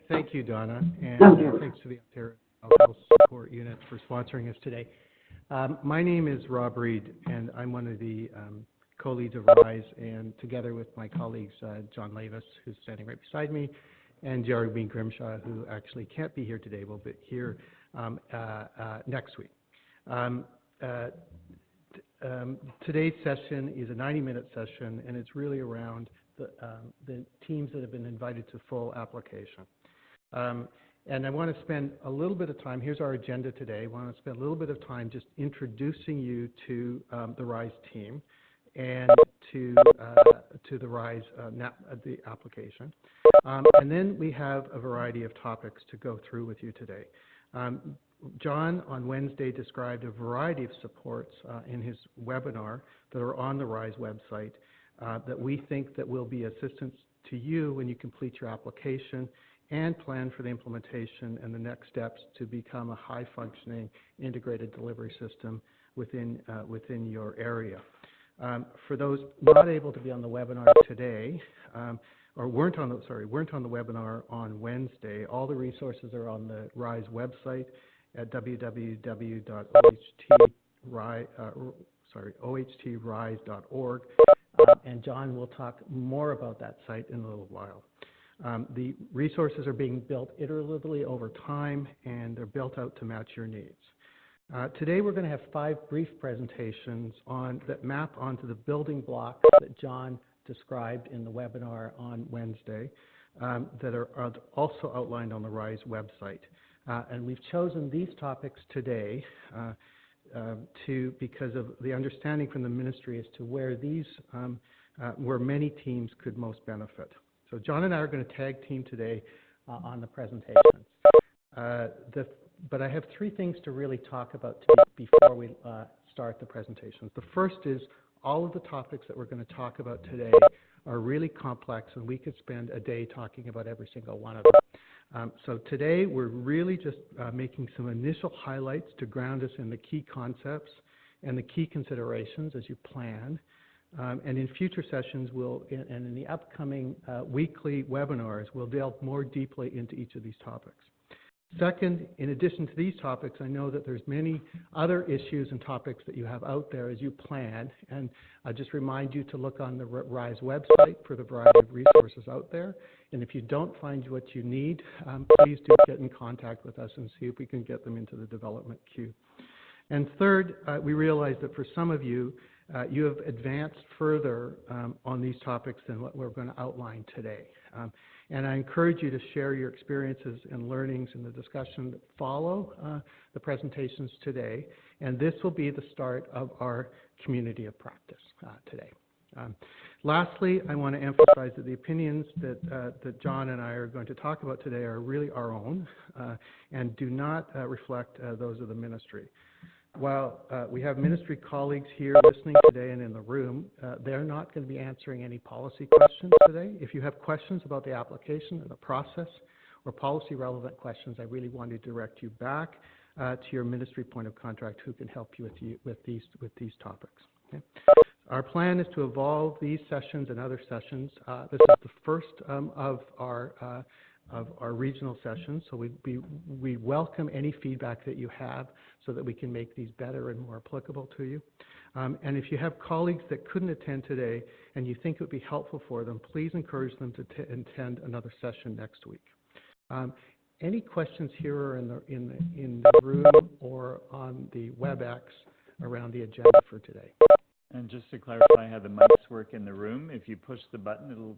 Thank you, Donna, and thanks to the Ontario Health Support Unit for sponsoring us today. My name is Rob Reed, and I'm one of the co-leads of RISE, and together with my colleagues, John Lavis, who's standing right beside me, and Jeremy Grimshaw, who actually can't be here today, will be here next week. Today's session is a 90-minute session, and it's really around the teams that have been invited to full application. And I want to spend a little bit of time, here's our agenda today, I want to spend a little bit of time just introducing you to the RISE team and to the RISE the application. And then we have a variety of topics to go through with you today. John on Wednesday described a variety of supports in his webinar that are on the RISE website that we think that will be assistance to you when you complete your application and plan for the implementation and the next steps to become a high-functioning integrated delivery system within your area. For those not able to be on the webinar today, or weren't on the webinar on Wednesday, all the resources are on the RISE website at www.ohtrise.org, and John will talk more about that site in a little while. The resources are being built iteratively over time, and they're built out to match your needs. Today we're going to have 5 brief presentations that map onto the building blocks that John described in the webinar on Wednesday that are also outlined on the RISE website. And we've chosen these topics today because of the understanding from the ministry as to where where many teams could most benefit. So John and I are going to tag team today on the presentations. But I have 3 things to really talk about today before we start the presentations. The first is all of the topics that we're going to talk about today are really complex, and we could spend a day talking about every single one of them. So today we're really just making some initial highlights to ground us in the key concepts and the key considerations as you plan. And in future sessions, and in the upcoming weekly webinars, we'll delve more deeply into each of these topics. Second, in addition to these topics, I know that there's many other issues and topics that you have out there as you plan, and I just remind you to look on the RISE website for the variety of resources out there. And if you don't find what you need, please do get in contact with us and see if we can get them into the development queue. And third, we realize that for some of you, you have advanced further on these topics than what we're going to outline today. And I encourage you to share your experiences and learnings in the discussion that follow the presentations today. And this will be the start of our community of practice today. Lastly, I want to emphasize that the opinions that John and I are going to talk about today are really our own and do not reflect those of the ministry. While we have ministry colleagues here listening today and in the room, they're not going to be answering any policy questions today. If you have questions about the application or the process or policy relevant questions, I really want to direct you back to your ministry point of contact who can help you with these topics. Okay? Our plan is to evolve these sessions and other sessions. This is the first of our regional sessions, so we welcome any feedback that you have so that we can make these better and more applicable to you. And if you have colleagues that couldn't attend today and you think it would be helpful for them, please encourage them to attend another session next week. Any questions here or in the room or on the WebEx around the agenda for today? And just to clarify how the mics work in the room, if you push the button, it'll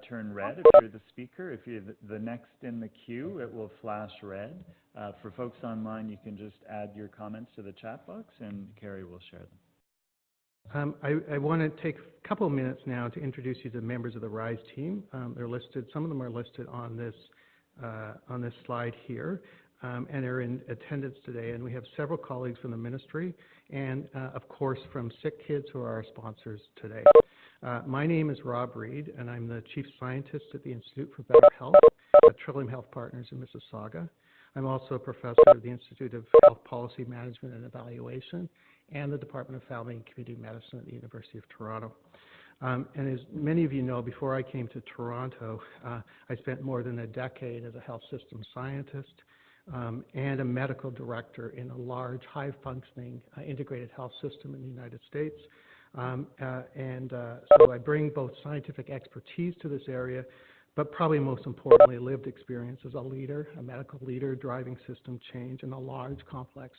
turn red if you're the speaker. If you're the next in the queue, it will flash red. For folks online, you can just add your comments to the chat box, and Carrie will share them. I want to take a couple of minutes now to introduce you to members of the RISE team. They're listed. Some of them are listed on this slide here. And are in attendance today, and we have several colleagues from the ministry and, of course, from Sick Kids, who are our sponsors today. My name is Rob Reed, and I'm the Chief Scientist at the Institute for Better Health at Trillium Health Partners in Mississauga. I'm also a professor of the Institute of Health Policy Management and Evaluation and the Department of Family and Community Medicine at the University of Toronto. And as many of you know, before I came to Toronto, I spent more than a decade as a health system scientist and a medical director in a large, high-functioning integrated health system in the United States. So I bring both scientific expertise to this area, but probably most importantly, lived experience as a leader, a medical leader driving system change in a large, complex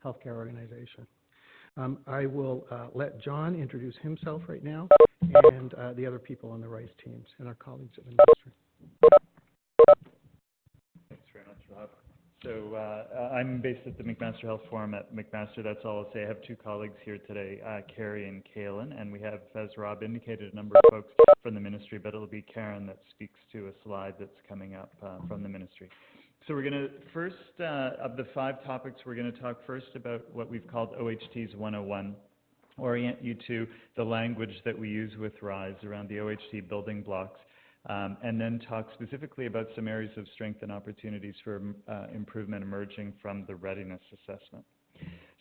healthcare organization. I will let John introduce himself right now and the other people on the RISE teams and our colleagues at the ministry. Thanks very much, Rob. So I'm based at the McMaster Health Forum at McMaster. That's all I'll say. I have two colleagues here today, Carrie and Kaylin, and we have, as Rob indicated, a number of folks from the ministry, but it'll be Karen that speaks to a slide that's coming up from the ministry. So we're going to first, of the 5 topics, we're going to talk first about what we've called OHT's 101, orient you to the language that we use with RISE around the OHT building blocks, and then talk specifically about some areas of strength and opportunities for improvement emerging from the readiness assessment.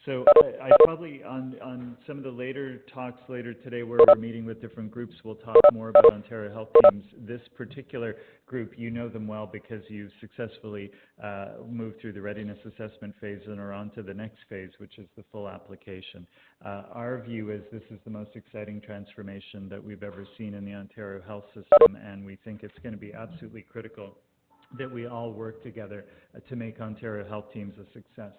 So I probably, on some of the later talks later today where we're meeting with different groups, we'll talk more about Ontario Health Teams. This particular group, you know them well because you've successfully moved through the readiness assessment phase and are on to the next phase, which is the full application. Our view is this is the most exciting transformation that we've ever seen in the Ontario health system, and we think it's going to be absolutely critical that we all work together to make Ontario Health Teams a success.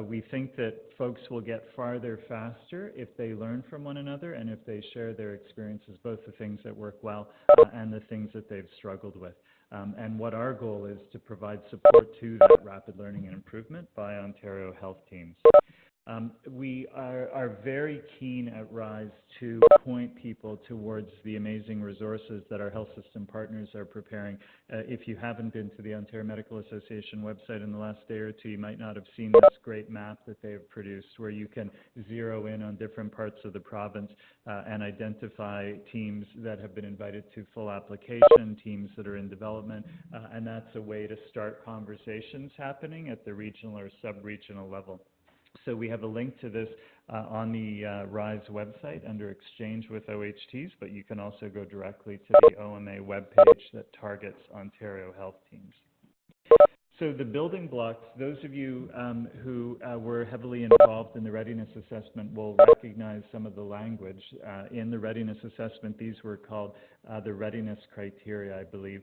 We think that folks will get farther faster if they learn from one another and if they share their experiences, both the things that work well and the things that they've struggled with. And what our goal is to provide support to that rapid learning and improvement by Ontario Health Teams. We are very keen at RISE to point people towards the amazing resources that our health system partners are preparing. If you haven't been to the Ontario Medical Association website in the last day or two, you might not have seen this great map that they've produced where you can zero in on different parts of the province and identify teams that have been invited to full application, teams that are in development, and that's a way to start conversations happening at the regional or sub-regional level. So we have a link to this on the RISE website under Exchange with OHTs, but you can also go directly to the OMA webpage that targets Ontario Health Teams. So the building blocks, those of you who were heavily involved in the readiness assessment will recognize some of the language. In the readiness assessment, these were called the readiness criteria, I believe.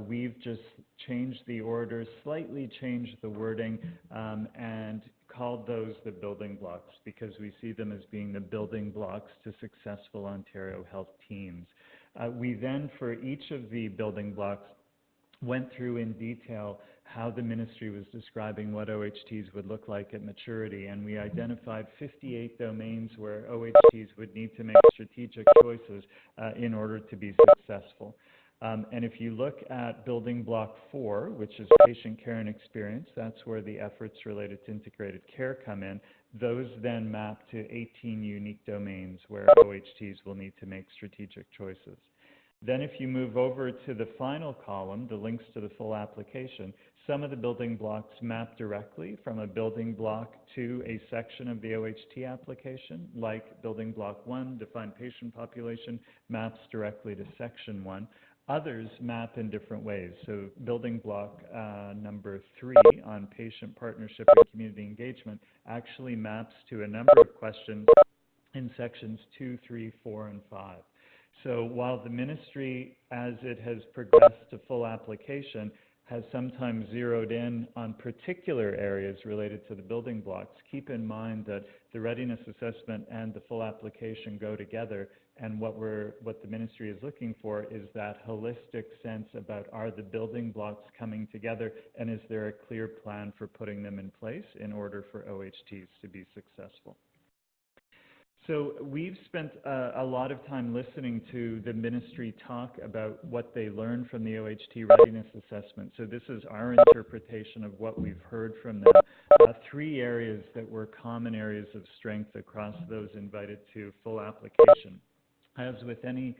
We've just changed the order, slightly changed the wording, and called those the building blocks because we see them as being the building blocks to successful Ontario Health Teams. We then, for each of the building blocks, went through in detail how the ministry was describing what OHTs would look like at maturity, and we identified 58 domains where OHTs would need to make strategic choices in order to be successful. And if you look at building block 4, which is patient care and experience, that's where the efforts related to integrated care come in. Those then map to 18 unique domains where OHTs will need to make strategic choices. Then if you move over to the final column, the links to the full application, some of the building blocks map directly from a building block to a section of the OHT application, like building block 1, defined patient population, maps directly to section 1. Others map in different ways. So building block number 3 on patient partnership and community engagement actually maps to a number of questions in sections 2, 3, 4, and 5. So while the ministry, as it has progressed to full application, has sometimes zeroed in on particular areas related to the building blocks, keep in mind that the readiness assessment and the full application go together, and what the ministry is looking for is that holistic sense about, are the building blocks coming together, and is there a clear plan for putting them in place in order for OHTs to be successful? So we've spent a lot of time listening to the ministry talk about what they learned from the OHT readiness assessment. So this is our interpretation of what we've heard from them. 3 areas that were common areas of strength across those invited to full application. As with any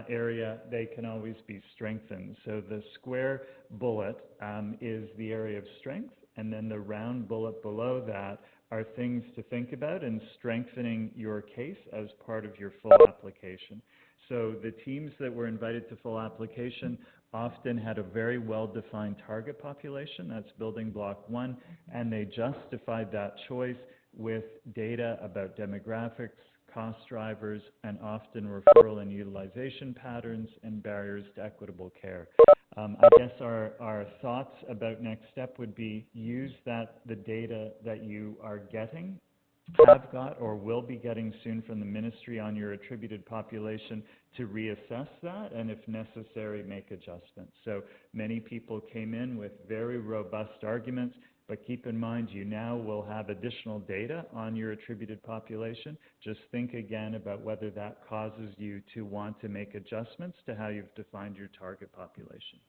area, they can always be strengthened. So the square bullet is the area of strength, and then the round bullet below that are things to think about in strengthening your case as part of your full application. So the teams that were invited to full application often had a very well-defined target population, that's building block 1, and they justified that choice with data about demographics, cost drivers, and often referral and utilization patterns and barriers to equitable care. I guess our thoughts about next step would be use the data that you are getting, have got, or will be getting soon from the ministry on your attributed population to reassess that, and if necessary, make adjustments. So many people came in with very robust arguments, but keep in mind you now will have additional data on your attributed population. Just think again about whether that causes you to want to make adjustments to how you've defined your target population.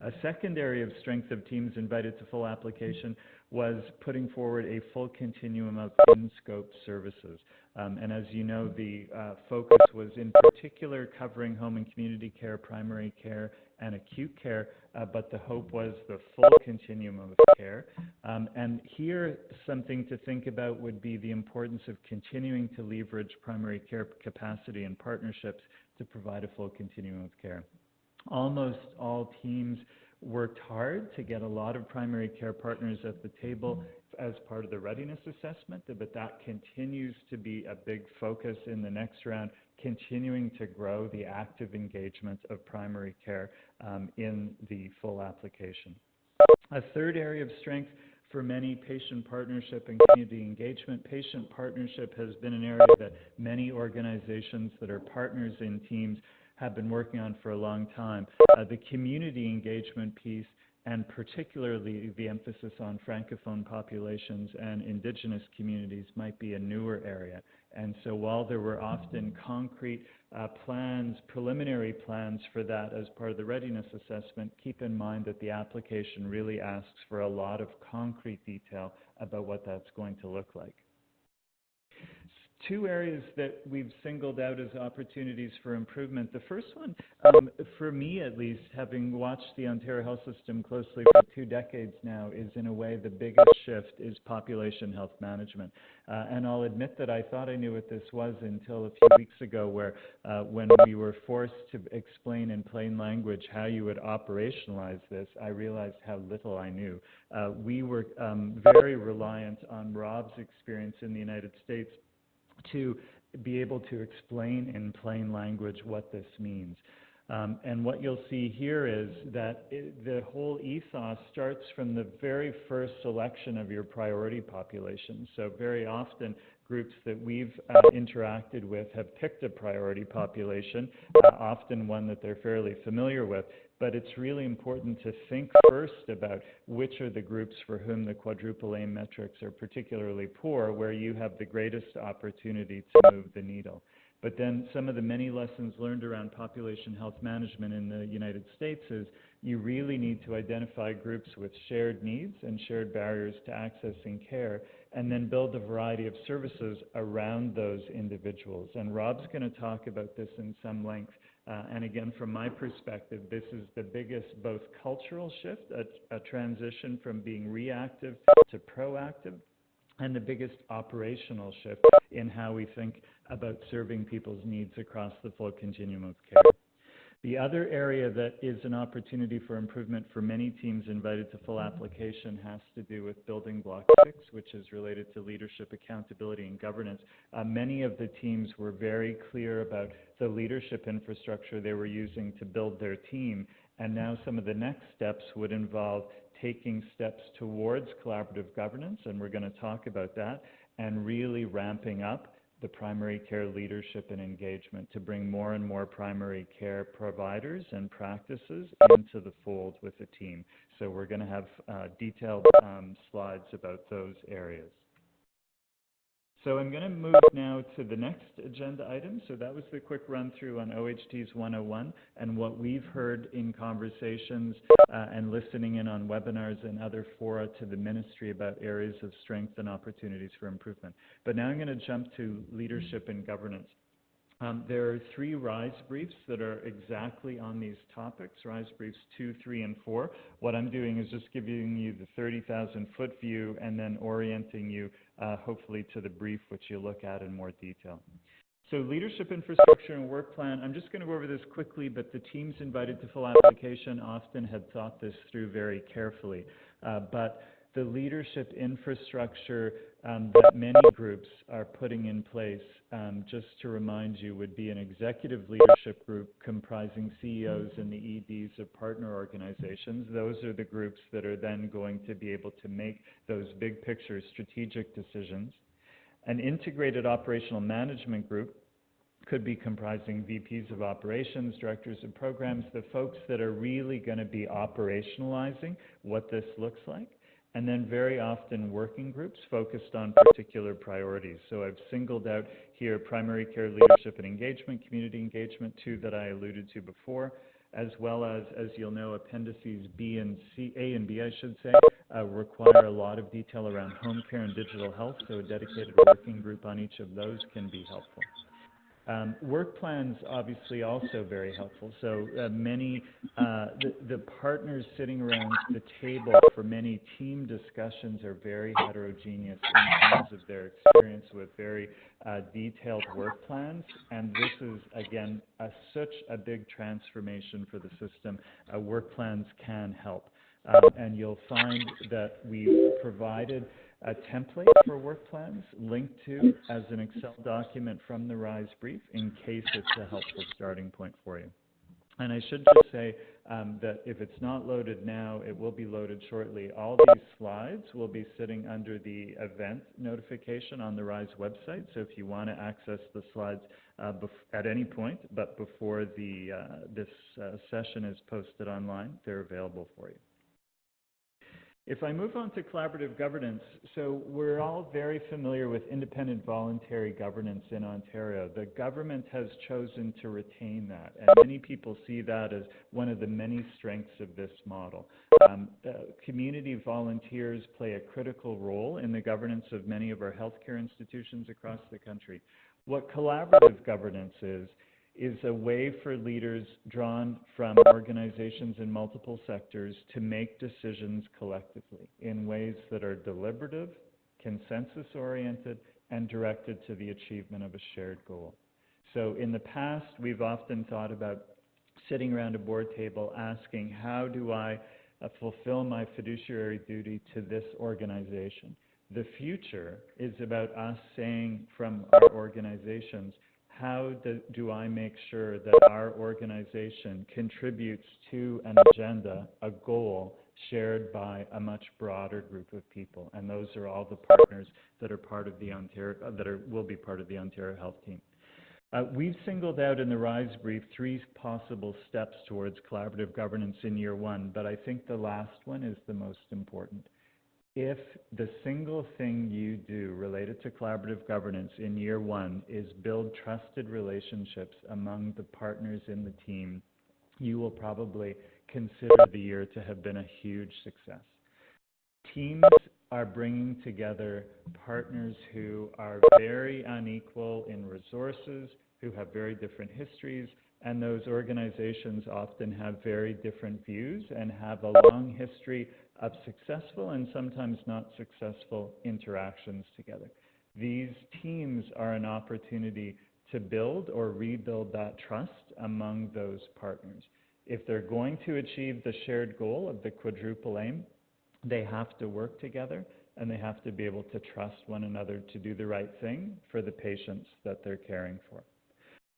A second area of strength of teams invited to full application was putting forward a full continuum of in-scope services. And as you know, the focus was in particular covering home and community care, primary care, and acute care, but the hope was the full continuum of care. And here, something to think about would be the importance of continuing to leverage primary care capacity and partnerships to provide a full continuum of care. Almost all teams worked hard to get a lot of primary care partners at the table as part of the readiness assessment, but that continues to be a big focus in the next round, continuing to grow the active engagement of primary care in the full application. A third area of strength for many, patient partnership and community engagement. Patient partnership has been an area that many organizations that are partners in teams have been working on for a long time. The community engagement piece, and particularly the emphasis on Francophone populations and Indigenous communities, might be a newer area. And so while there were often concrete plans, preliminary plans for that as part of the readiness assessment, keep in mind that the application really asks for a lot of concrete detail about what that's going to look like. Two areas that we've singled out as opportunities for improvement. The first one, for me at least, having watched the Ontario health system closely for 2 decades now, is in a way the biggest shift is population health management. And I'll admit that I thought I knew what this was until a few weeks ago, where when we were forced to explain in plain language how you would operationalize this, I realized how little I knew. We were very reliant on Rob's experience in the United States to be able to explain in plain language what this means. And what you'll see here is that the whole ethos starts from the very first selection of your priority population. So very often, groups that we've interacted with have picked a priority population, often one that they're fairly familiar with. But it's really important to think first about which are the groups for whom the quadruple aim metrics are particularly poor, where you have the greatest opportunity to move the needle. But then some of the many lessons learned around population health management in the United States is you really need to identify groups with shared needs and shared barriers to accessing care, and then build a variety of services around those individuals. And Rob's going to talk about this in some length. And again, from my perspective, this is the biggest both cultural shift, a transition from being reactive to proactive, and the biggest operational shift in how we think about serving people's needs across the full continuum of care. The other area that is an opportunity for improvement for many teams invited to full application has to do with building block 6, which is related to leadership, accountability, and governance. Many of the teams were very clear about the leadership infrastructure they were using to build their team, and now some of the next steps would involve taking steps towards collaborative governance, and we're going to talk about that, and really ramping up the primary care leadership and engagement to bring more and more primary care providers and practices into the fold with the team. So we're going to have detailed slides about those areas. So I'm going to move now to the next agenda item. So that was the quick run through on OHT's 101 and what we've heard in conversations and listening in on webinars and other fora to the ministry about areas of strength and opportunities for improvement. But now I'm going to jump to leadership and governance. There are 3 RISE briefs that are exactly on these topics, RISE briefs 2, 3, and 4. What I'm doing is just giving you the 30,000-foot view and then orienting you hopefully to the brief, which you'll look at in more detail. So leadership infrastructure and work plan, I'm just going to go over this quickly, but the teams invited to full application often had thought this through very carefully. But the leadership infrastructure that many groups are putting in place, just to remind you, would be an executive leadership group comprising CEOs and the EDs of partner organizations. Those are the groups that are then going to be able to make those big picture strategic decisions. An integrated operational management group could be comprising VPs of operations, directors of programs, the folks that are really going to be operationalizing what this looks like. And then very often working groups focused on particular priorities. So I've singled out here primary care leadership and engagement, community engagement, two that I alluded to before, as well as you'll know, appendices A and B, I should say, require a lot of detail around home care and digital health, so a dedicated working group on each of those can be helpful. Work plans, obviously, also very helpful. So the partners sitting around the table for many team discussions are very heterogeneous in terms of their experience with very detailed work plans. And this is, again, such a big transformation for the system. Work plans can help. And you'll find that we've provided a template for work plans linked to as an Excel document from the RISE brief in case it's a helpful starting point for you. And I should just say that if it's not loaded now, it will be loaded shortly. All these slides will be sitting under the event notification on the RISE website. So if you want to access the slides at any point, but before this session is posted online, they're available for you. If I move on to collaborative governance, so we're all very familiar with independent voluntary governance in Ontario. The government has chosen to retain that, and many people see that as one of the many strengths of this model. Community volunteers play a critical role in the governance of many of our healthcare institutions across the country. What collaborative governance is a way for leaders drawn from organizations in multiple sectors to make decisions collectively in ways that are deliberative, consensus-oriented, and directed to the achievement of a shared goal. So in the past, we've often thought about sitting around a board table asking, how do I fulfill my fiduciary duty to this organization? The future is about us saying from our organizations, how do I make sure that our organization contributes to an agenda, a goal shared by a much broader group of people? And those are all the partners that are part of the will be part of the Ontario Health Team. We've singled out in the RISE brief 3 possible steps towards collaborative governance in year 1, but I think the last one is the most important. If the single thing you do related to collaborative governance in year 1 is build trusted relationships among the partners in the team, you will probably consider the year to have been a huge success. Teams are bringing together partners who are very unequal in resources, who have very different histories, and those organizations often have very different views and have a long history of successful and sometimes not successful interactions together. These teams are an opportunity to build or rebuild that trust among those partners. If they're going to achieve the shared goal of the quadruple aim, they have to work together and they have to be able to trust one another to do the right thing for the patients that they're caring for.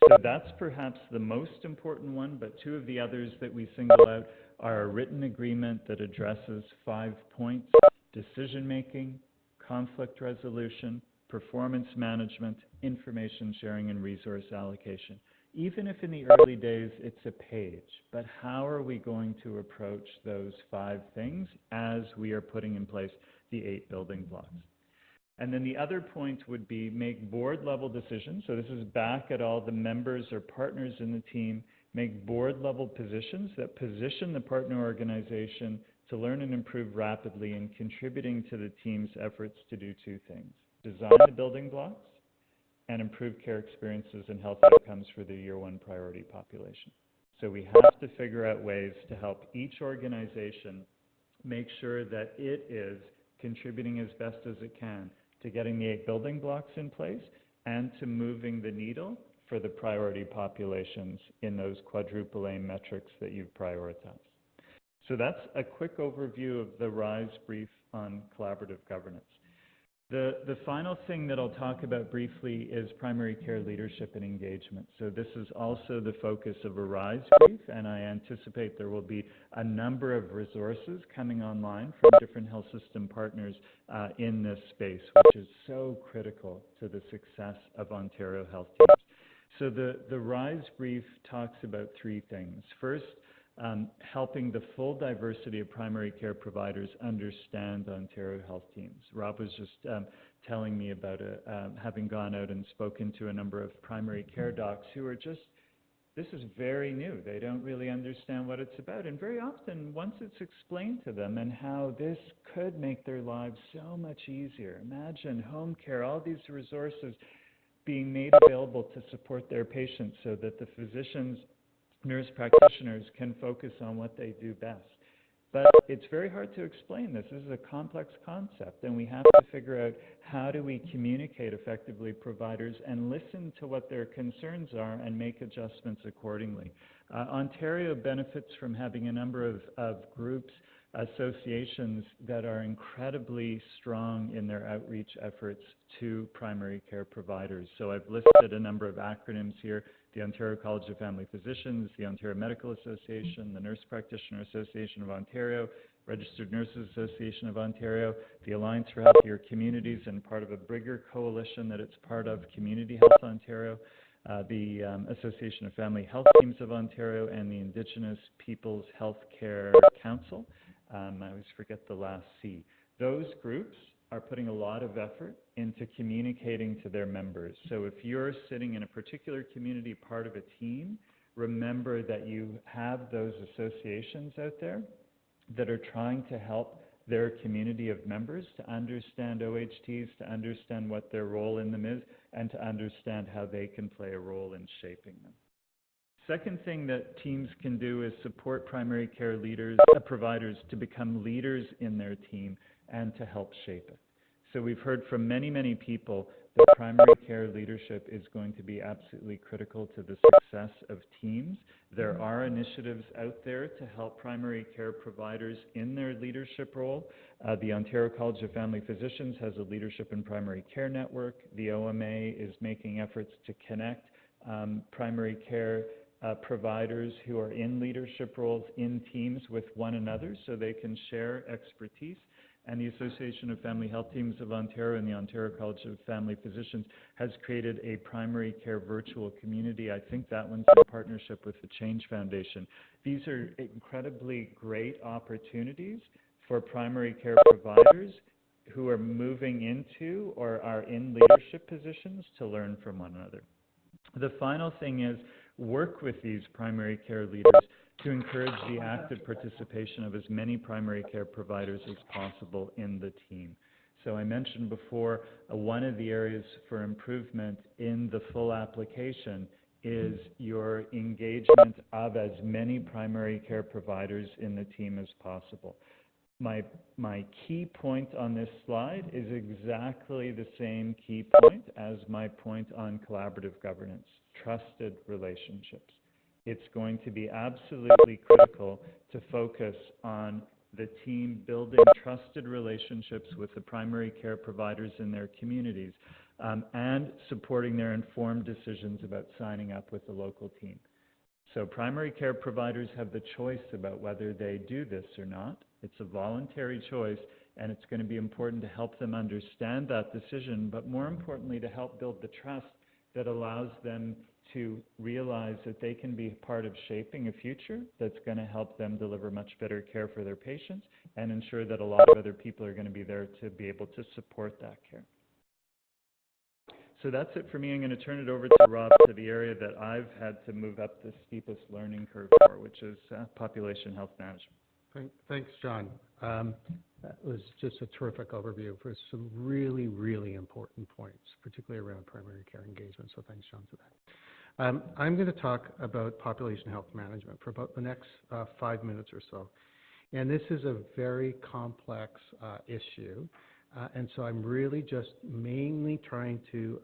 So that's perhaps the most important one, but 2 of the others that we single out are a written agreement that addresses 5 points: decision-making, conflict resolution, performance management, information sharing, and resource allocation. Even if in the early days it's a page, but how are we going to approach those 5 things as we are putting in place the 8 building blocks? And then the other point would be make board-level decisions. So this is back at all the members or partners in the team, make board-level positions that position the partner organization to learn and improve rapidly in contributing to the team's efforts to do 2 things: design the building blocks and improve care experiences and health outcomes for the year 1 priority population. So we have to figure out ways to help each organization make sure that it is contributing as best as it can to getting the 8 building blocks in place and to moving the needle for the priority populations in those quadruple aim metrics that you've prioritized. So that's a quick overview of the RISE brief on collaborative governance. The final thing that I'll talk about briefly is primary care leadership and engagement. So this is also the focus of a RISE brief, and I anticipate there will be a number of resources coming online from different health system partners in this space, which is so critical to the success of Ontario health teams. So the RISE brief talks about three things. First, helping the full diversity of primary care providers understand Ontario health teams. Rob was just telling me about having gone out and spoken to a number of primary care docs who are just, this is very new. They don't really understand what it's about. And very often, once it's explained to them and how this could make their lives so much easier, imagine home care, all these resources being made available to support their patients so that the physicians, nurse practitioners can focus on what they do best. But it's very hard to explain this. This is a complex concept, and we have to figure out how do we communicate effectively providers and listen to what their concerns are and make adjustments accordingly. Ontario benefits from having a number of groups, associations that are incredibly strong in their outreach efforts to primary care providers. So I've listed a number of acronyms here: the Ontario College of Family Physicians, the Ontario Medical Association, the Nurse Practitioner Association of Ontario, Registered Nurses Association of Ontario, the Alliance for Healthier Communities, and part of a bigger coalition that it's part of, Community Health Ontario, the Association of Family Health Teams of Ontario, and the Indigenous Peoples Healthcare Council. I always forget the last C. Those groups are putting a lot of effort into communicating to their members. So if you're sitting in a particular community, part of a team, remember that you have those associations out there that are trying to help their community of members to understand OHTs, to understand what their role in them is, and to understand how they can play a role in shaping them. Second thing that teams can do is support primary care providers to become leaders in their team and to help shape it. So we've heard from many, many people that primary care leadership is going to be absolutely critical to the success of teams. There are initiatives out there to help primary care providers in their leadership role. The Ontario College of Family Physicians has a Leadership in Primary Care network. The OMA is making efforts to connect primary care providers who are in leadership roles in teams with one another so they can share expertise. And the Association of Family Health Teams of Ontario and the Ontario College of Family Physicians has created a primary care virtual community. I think that one's in partnership with the Change Foundation. These are incredibly great opportunities for primary care providers who are moving into or are in leadership positions to learn from one another. The final thing is work with these primary care leaders to encourage the active participation of as many primary care providers as possible in the team. So I mentioned before, one of the areas for improvement in the full application is your engagement of as many primary care providers in the team as possible. My key point on this slide is exactly the same key point as my point on collaborative governance: trusted relationships. It's going to be absolutely critical to focus on the team building trusted relationships with the primary care providers in their communities and supporting their informed decisions about signing up with the local team. So primary care providers have the choice about whether they do this or not. It's a voluntary choice, and it's going to be important to help them understand that decision, but more importantly, to help build the trust that allows them to realize that they can be part of shaping a future that's going to help them deliver much better care for their patients and ensure that a lot of other people are going to be there to be able to support that care. So that's it for me. I'm going to turn it over to Rob to the area that I've had to move up the steepest learning curve for, which is population health management. Thanks, John. That was just a terrific overview for some really, really important points, particularly around primary care engagement. So thanks, John, for that. I'm going to talk about population health management for about the next 5 minutes or so. And this is a very complex issue And so I'm really just mainly trying to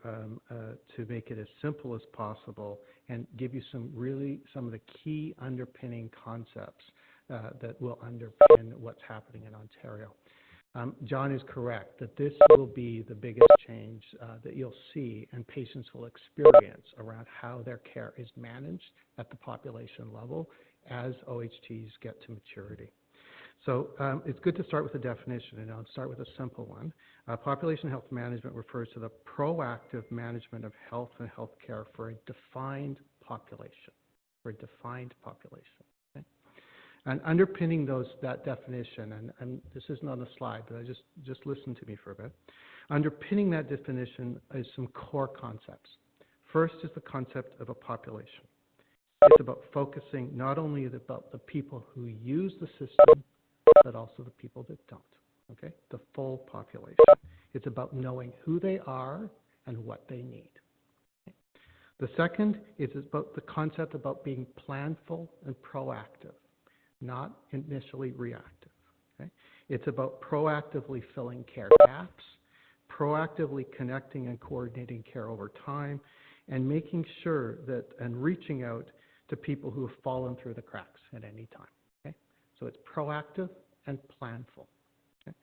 make it as simple as possible and give you some of the key underpinning concepts that will underpin what's happening in Ontario. John is correct that this will be the biggest change that you'll see and patients will experience around how their care is managed at the population level as OHTs get to maturity. So it's good to start with a definition, and I'll start with a simple one. Population health management refers to the proactive management of health and health care for a defined population, Okay? And underpinning that definition, and this isn't on the slide, but just listen to me for a bit. Underpinning that definition is some core concepts. First is the concept of a population. It's about focusing not only about the people who use the system, but also the people that don't, okay? The full population. It's about knowing who they are and what they need. Okay? The second is about the concept about being planful and proactive, not initially reactive, okay? It's about proactively filling care gaps, proactively connecting and coordinating care over time, and making sure that, and reaching out to people who have fallen through the cracks at any time, okay? So it's proactive and planful. Okay?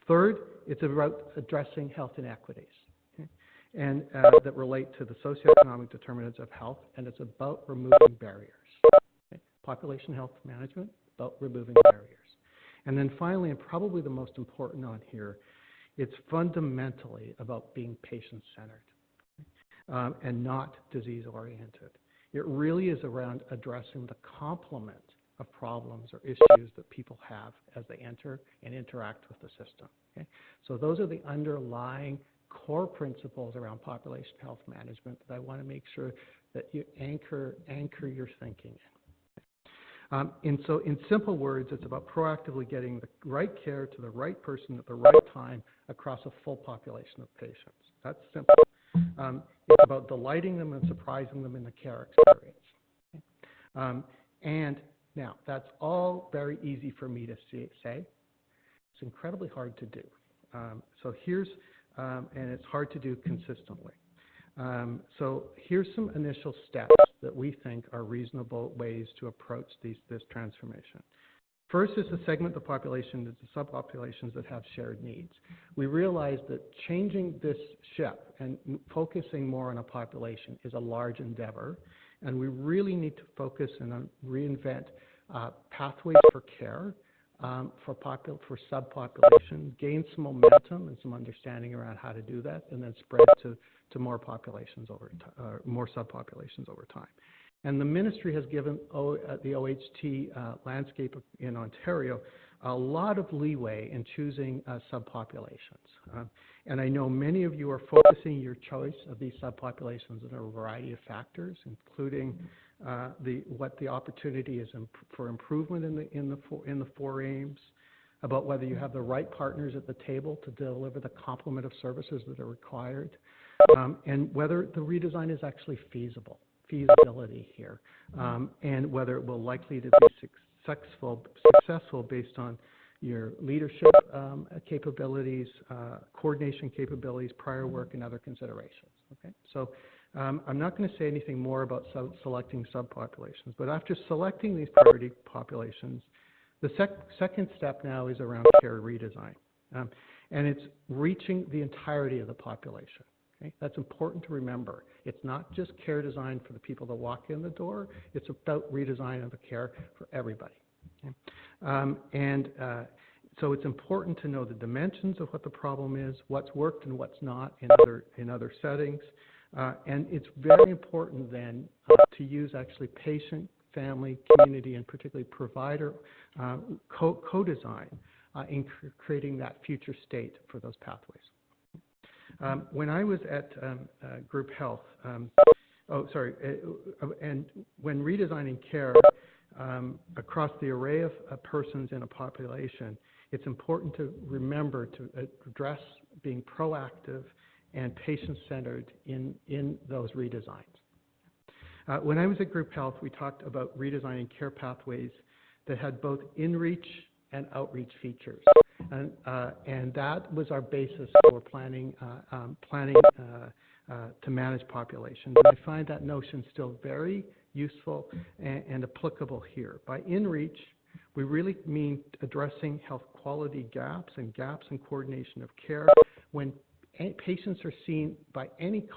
Third, it's about addressing health inequities, okay? And that relate to the socioeconomic determinants of health, and it's about removing barriers. Okay? Population health management, about removing barriers. And then finally, and probably the most important on here, it's fundamentally about being patient-centered, okay? And not disease-oriented. It really is around addressing the complement of problems or issues that people have as they enter and interact with the system. Okay? So those are the underlying core principles around population health management that I want to make sure that you anchor your thinking in. And so in simple words, it's about proactively getting the right care to the right person at the right time across a full population of patients. That's simple. It's about delighting them and surprising them in the care experience. Okay? And now, that's all very easy for me to say. It's incredibly hard to do. And it's hard to do consistently. So here's some initial steps that we think are reasonable ways to approach this transformation. First is to segment the population into subpopulations that have shared needs. We realize that changing this ship and focusing more on a population is a large endeavor, and we really need to focus and reinvent pathways for care for subpopulations, gain some momentum and some understanding around how to do that, and then spread to more populations more subpopulations over time. And the ministry has given the OHT landscape in Ontario a lot of leeway in choosing subpopulations. And I know many of you are focusing your choice of these subpopulations on a variety of factors, including what the opportunity is for improvement in the four aims, about whether you have the right partners at the table to deliver the complement of services that are required, and whether the redesign is actually feasibility here, and whether it will likely to be successful based on your leadership capabilities, coordination capabilities, prior work, and other considerations. Okay, so I'm not going to say anything more about selecting subpopulations, but after selecting these priority populations, the second step now is around care redesign, and it's reaching the entirety of the population. Okay? That's important to remember. It's not just care design for the people that walk in the door. It's about redesign of the care for everybody. Okay? So it's important to know the dimensions of what the problem is, what's worked and what's not in other settings. And it's very important then to use actually patient, family, community, and particularly provider co-design in creating that future state for those pathways. When I was at Group Health, and when redesigning care across the array of persons in a population, it's important to remember to address being proactive and patient-centered in those redesigns. When I was at Group Health, we talked about redesigning care pathways that had both in-reach and outreach features. And that was our basis for planning to manage populations. And I find that notion still very useful and applicable here. By in-reach, we really mean addressing health quality gaps and gaps in coordination of care when patients are seen by any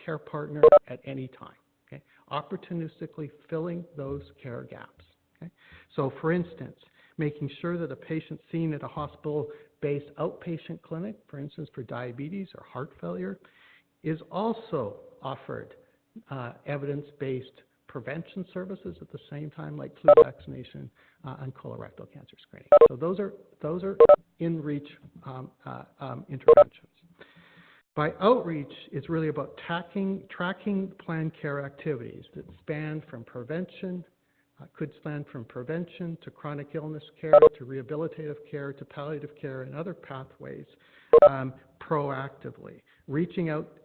care partner at any time, okay? Opportunistically filling those care gaps, okay? So for instance, making sure that a patient seen at a hospital-based outpatient clinic, for instance for diabetes or heart failure, is also offered evidence-based prevention services at the same time, like flu vaccination and colorectal cancer screening. So those are in-reach interventions. By outreach, it's really about tracking planned care activities that span from prevention, could span from prevention to chronic illness care, to rehabilitative care, to palliative care, and other pathways proactively, reaching out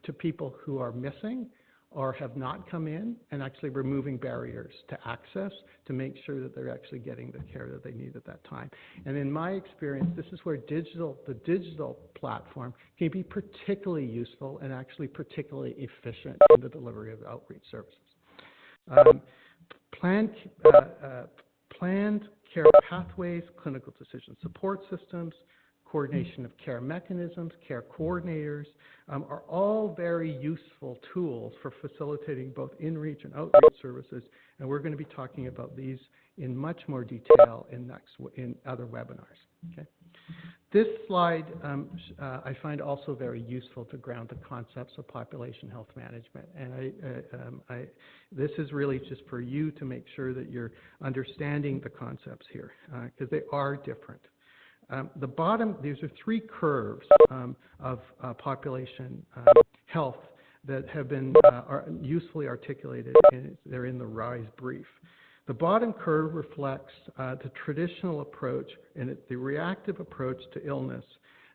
to people who are missing or have not come in, and actually removing barriers to access to make sure that they're actually getting the care that they need at that time. And in my experience, this is where the digital platform can be particularly useful and actually particularly efficient in the delivery of outreach services. Planned care pathways, clinical decision support systems, coordination of care mechanisms, care coordinators, are all very useful tools for facilitating both in-reach and outreach services, and we're going to be talking about these in much more detail in other webinars. Okay. This slide I find also very useful to ground the concepts of population health management, and this is really just for you to make sure that you're understanding the concepts here, because they are different. The bottom, these are three curves of population health that have been usefully articulated. They're in the RISE brief. The bottom curve reflects the traditional approach, and it's the reactive approach to illness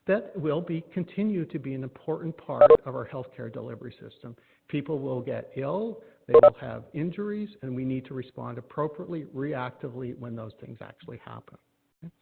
that will continue to be an important part of our healthcare delivery system. People will get ill, they will have injuries, and we need to respond appropriately, reactively when those things actually happen. Okay?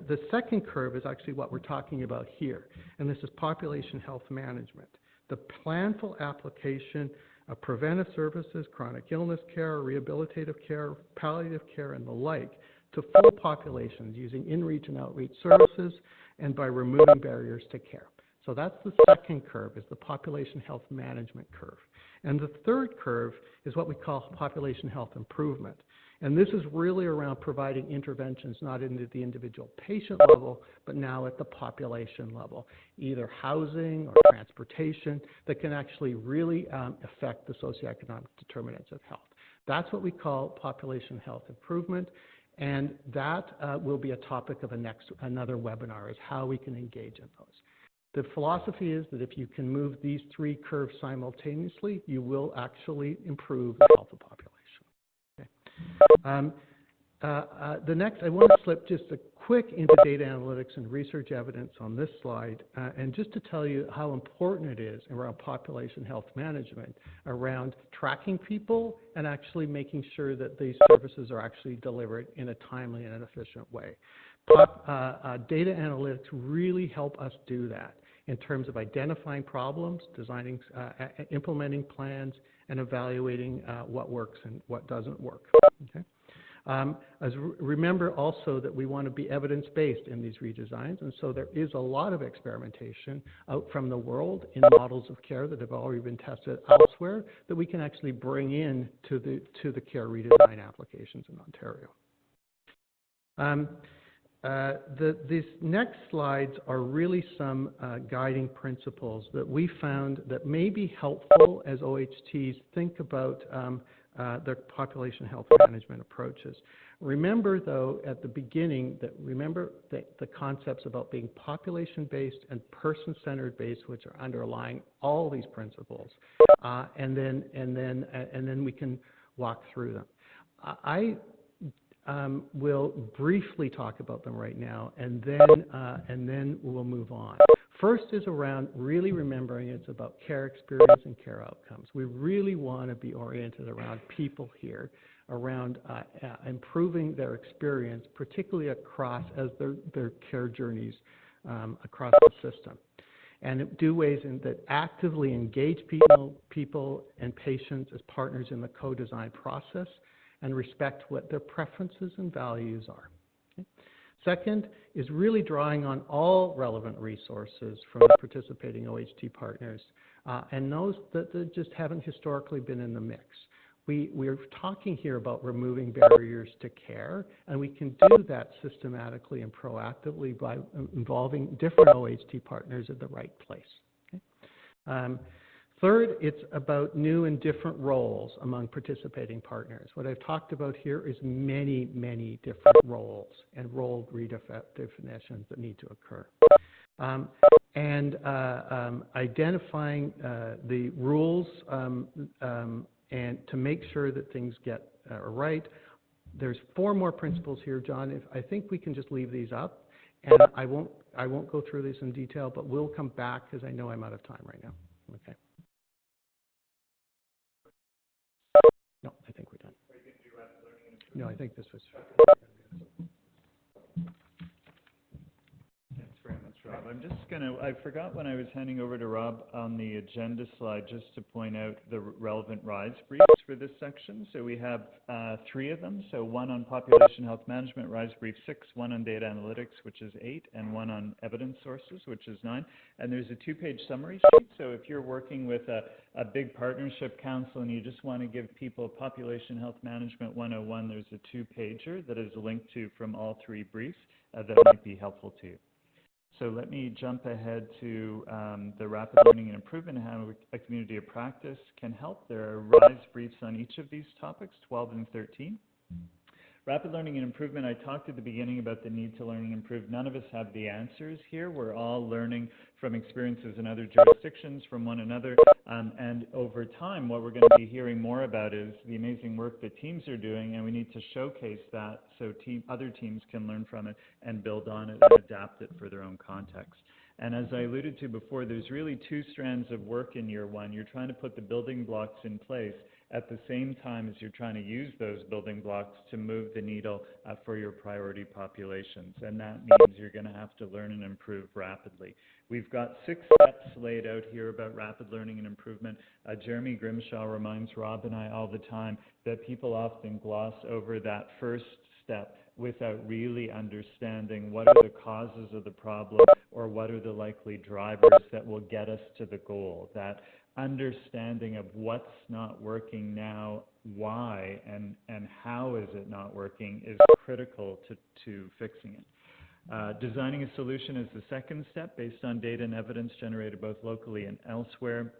The second curve is actually what we're talking about here, and this is population health management. The planful application of preventive services, chronic illness care, rehabilitative care, palliative care, and the like to full populations using in-reach and outreach services and by removing barriers to care. So that's the second curve, is the population health management curve. And the third curve is what we call population health improvement. And this is really around providing interventions not into the individual patient level, but now at the population level, either housing or transportation that can actually really affect the socioeconomic determinants of health. That's what we call population health improvement, and that will be a topic of another webinar, is how we can engage in those. The philosophy is that if you can move these three curves simultaneously, you will actually improve the health of the population. The next, I want to slip just a quick into data analytics and research evidence on this slide, and just to tell you how important it is around population health management, around tracking people and actually making sure that these services are actually delivered in a timely and an efficient way. Data analytics really help us do that in terms of identifying problems, designing, implementing plans, and evaluating what works and what doesn't work. Okay? Remember also that we want to be evidence-based in these redesigns, and so there is a lot of experimentation out from the world in models of care that have already been tested elsewhere that we can actually bring in to the care redesign applications in Ontario. These next slides are really some guiding principles that we found that may be helpful as OHTs think about their population health management approaches. Remember, though, at the beginning, that the concepts about being population-based and person-centered based, which are underlying all these principles, and then we can walk through them. I will briefly talk about them right now, and then we'll move on. First is around really remembering it's about care experience and care outcomes. We really want to be oriented around people here, around improving their experience, particularly across as their care journeys across the system. And do ways that actively engage people and patients as partners in the co-design process and respect what their preferences and values are. Okay? Second is really drawing on all relevant resources from the participating OHT partners and those that just haven't historically been in the mix. We're talking here about removing barriers to care, and we can do that systematically and proactively by involving different OHT partners at the right place. Okay? Third, it's about new and different roles among participating partners. What I've talked about here is many, many different roles and role redefinitions that need to occur. Identifying the rules and to make sure that things get right. There's 4 more principles here, John. I think we can just leave these up, and I won't go through this in detail, but we'll come back because I know I'm out of time right now. Okay. No, I think we're done. No, I think this was. Rob, I'm just I forgot when I was handing over to Rob on the agenda slide just to point out the relevant RISE briefs for this section. So we have 3 of them. So 1 on population health management, RISE brief 6, 1 on data analytics, which is 8, and 1 on evidence sources, which is 9. And there's a 2-page summary sheet. So if you're working with a big partnership council and you just want to give people population health management 101, there's a 2-pager that is linked to from all 3 briefs that might be helpful to you. So let me jump ahead to the rapid learning and improvement and how a community of practice can help. There are RISE briefs on each of these topics, 12 and 13. Rapid learning and improvement, I talked at the beginning about the need to learn and improve. None of us have the answers here. We're all learning from experiences in other jurisdictions, from one another. And over time, what we're going to be hearing more about is the amazing work that teams are doing, and we need to showcase that so other teams can learn from it and build on it and adapt it for their own context. And as I alluded to before, there's really 2 strands of work in year 1. You're trying to put the building blocks in place at the same time as you're trying to use those building blocks to move the needle for your priority populations. And that means you're going to have to learn and improve rapidly. We've got 6 steps laid out here about rapid learning and improvement. Jeremy Grimshaw reminds Rob and I all the time that people often gloss over that first step without really understanding what are the causes of the problem or what are the likely drivers that will get us to the goal. That understanding of what's not working now, why, and how is it not working is critical to fixing it. Designing a solution is the second step based on data and evidence generated both locally and elsewhere.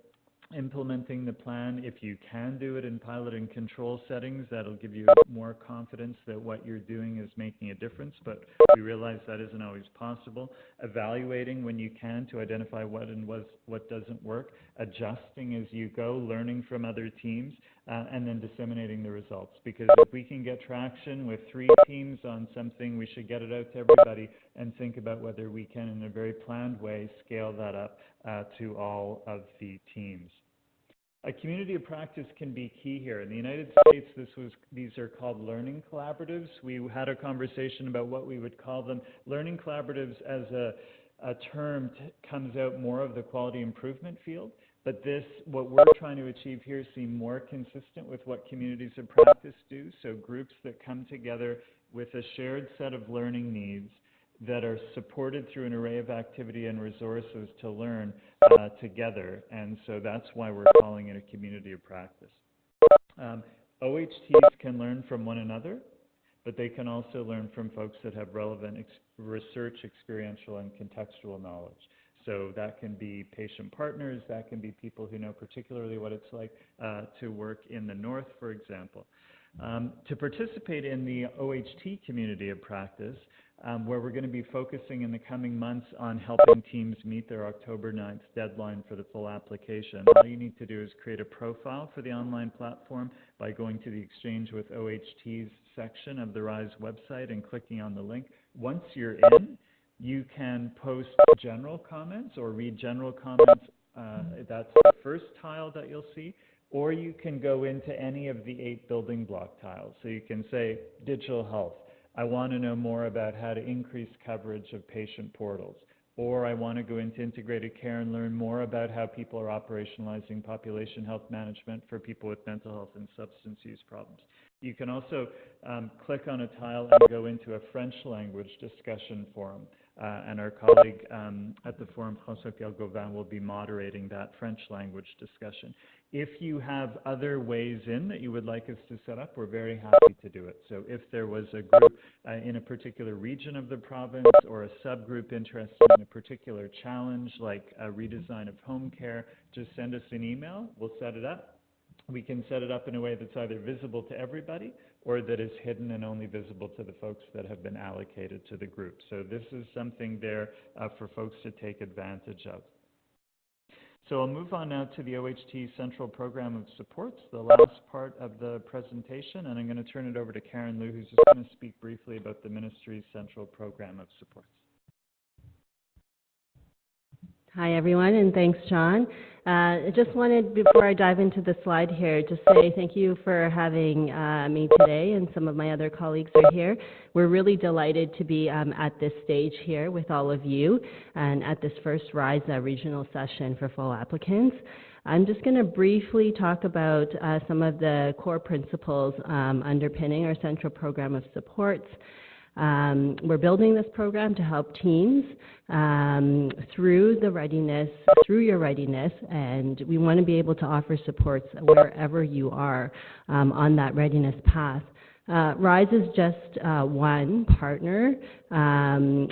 Implementing the plan, if you can do it in pilot and control settings, that'll give you more confidence that what you're doing is making a difference, but we realize that isn't always possible. Evaluating when you can to identify what doesn't work, adjusting as you go, learning from other teams, and then disseminating the results. Because if we can get traction with 3 teams on something, we should get it out to everybody and think about whether we can, in a very planned way, scale that up to all of the teams. A community of practice can be key here. In the United States, these are called learning collaboratives. We had a conversation about what we would call them. Learning collaboratives as a term comes out more of the quality improvement field, but what we're trying to achieve here seem more consistent with what communities of practice do. So groups that come together with a shared set of learning needs that are supported through an array of activity and resources to learn together. And so that's why we're calling it a community of practice. OHTs can learn from one another, but they can also learn from folks that have relevant research, experiential, and contextual knowledge. So that can be patient partners, that can be people who know particularly what it's like to work in the north, for example. To participate in the OHT community of practice, where we're going to be focusing in the coming months on helping teams meet their October 9th deadline for the full application. All you need to do is create a profile for the online platform by going to the Exchange with OHTs section of the RISE website and clicking on the link. Once you're in, you can post general comments or read general comments. That's the first tile that you'll see. or you can go into any of the 8 building block tiles. So you can say digital health. I want to know more about how to increase coverage of patient portals. Or I want to go into integrated care and learn more about how people are operationalizing population health management for people with mental health and substance use problems. You can also click on a tile and go into a French language discussion forum. And our colleague at the forum, François-Pierre Gauvin, will be moderating that French language discussion. If you have other ways in that you would like us to set up, we're very happy to do it. So if there was a group in a particular region of the province or a subgroup interested in a particular challenge, like a redesign of home care, just send us an email. We'll set it up. We can set it up in a way that's either visible to everybody or that is hidden and only visible to the folks that have been allocated to the group. So this is something there for folks to take advantage of. So I'll move on now to the OHT Central Program of Supports, the last part of the presentation, and I'm going to turn it over to Karen Liu, who's just going to speak briefly about the Ministry's Central Program of Supports. Hi, everyone, and thanks, John. I just wanted, before I dive into the slide here, to say thank you for having me today, and some of my other colleagues are here. We're really delighted to be at this stage here with all of you and at this first RISE regional session for full applicants. I'm just going to briefly talk about some of the core principles underpinning our Central Program of Supports. We're building this program to help teams through your readiness, and we want to be able to offer supports wherever you are on that readiness path. RISE is just one partner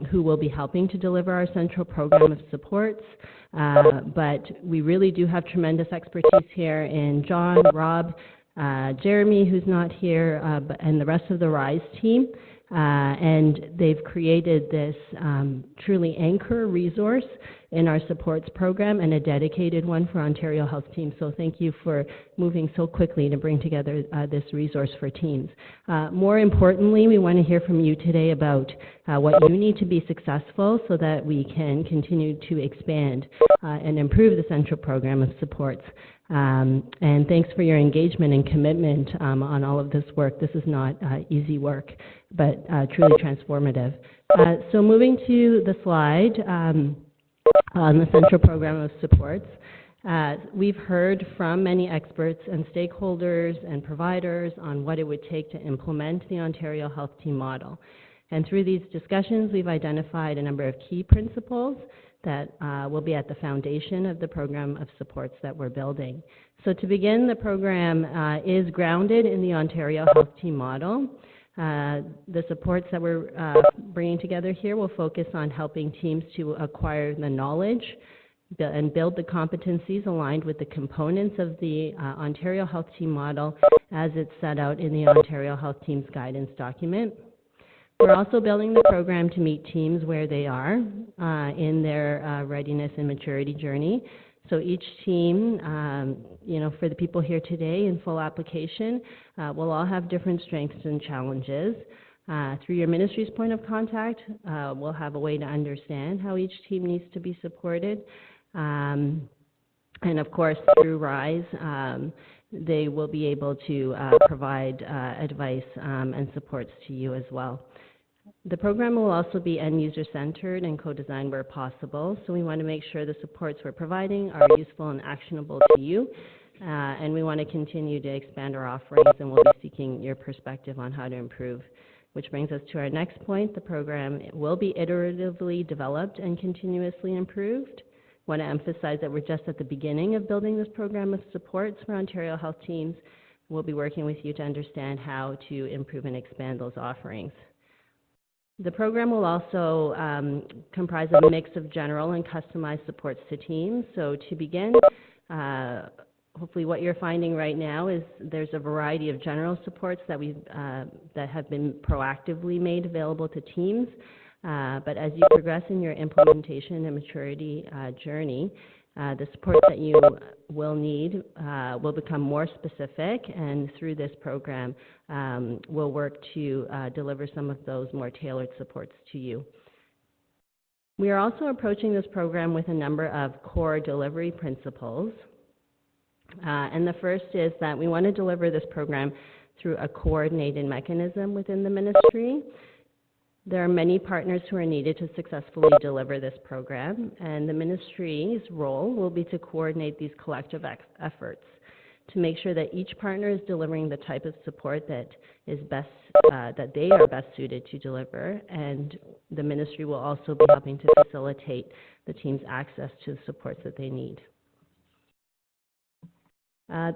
who will be helping to deliver our Central Program of Supports, but we really do have tremendous expertise here in John, Rob, Jeremy, who's not here, and the rest of the RISE team. And they've created this truly anchor resource in our supports program and a dedicated one for Ontario Health Teams. So thank you for moving so quickly to bring together this resource for teams. More importantly, we want to hear from you today about what you need to be successful so that we can continue to expand and improve the Central Program of Supports. And thanks for your engagement and commitment on all of this work. This is not easy work, but truly transformative. So moving to the slide on the Central Program of Supports, we've heard from many experts and stakeholders and providers on what it would take to implement the Ontario Health Team model. And through these discussions, we've identified a number of key principles that will be at the foundation of the program of supports that we're building. So to begin, the program is grounded in the Ontario Health Team model. The supports that we're bringing together here will focus on helping teams to acquire the knowledge and build the competencies aligned with the components of the Ontario Health Team model as it's set out in the Ontario Health Team's guidance document. We're also building the program to meet teams where they are in their readiness and maturity journey. So each team, for the people here today in full application, will all have different strengths and challenges. Through your ministry's point of contact, we'll have a way to understand how each team needs to be supported. And of course, through RISE, they will be able to provide advice and supports to you as well. The program will also be end-user centered and co-designed where possible, so we want to make sure the supports we're providing are useful and actionable to you, and we want to continue to expand our offerings, and we'll be seeking your perspective on how to improve. Which brings us to our next point. The program will be iteratively developed and continuously improved. I want to emphasize that we're just at the beginning of building this program of supports for Ontario Health Teams. We'll be working with you to understand how to improve and expand those offerings. The program will also comprise a mix of general and customized supports to teams. So to begin, hopefully what you're finding right now is there's a variety of general supports that that have been proactively made available to teams. But as you progress in your implementation and maturity journey, the supports that you will need will become more specific, and through this program, we'll work to deliver some of those more tailored supports to you. We are also approaching this program with a number of core delivery principles. And the first is that we want to deliver this program through a coordinated mechanism within the ministry. There are many partners who are needed to successfully deliver this program, and the ministry's role will be to coordinate these collective efforts to make sure that each partner is delivering the type of support that is best, that they are best suited to deliver, and the ministry will also be helping to facilitate the team's access to the supports that they need.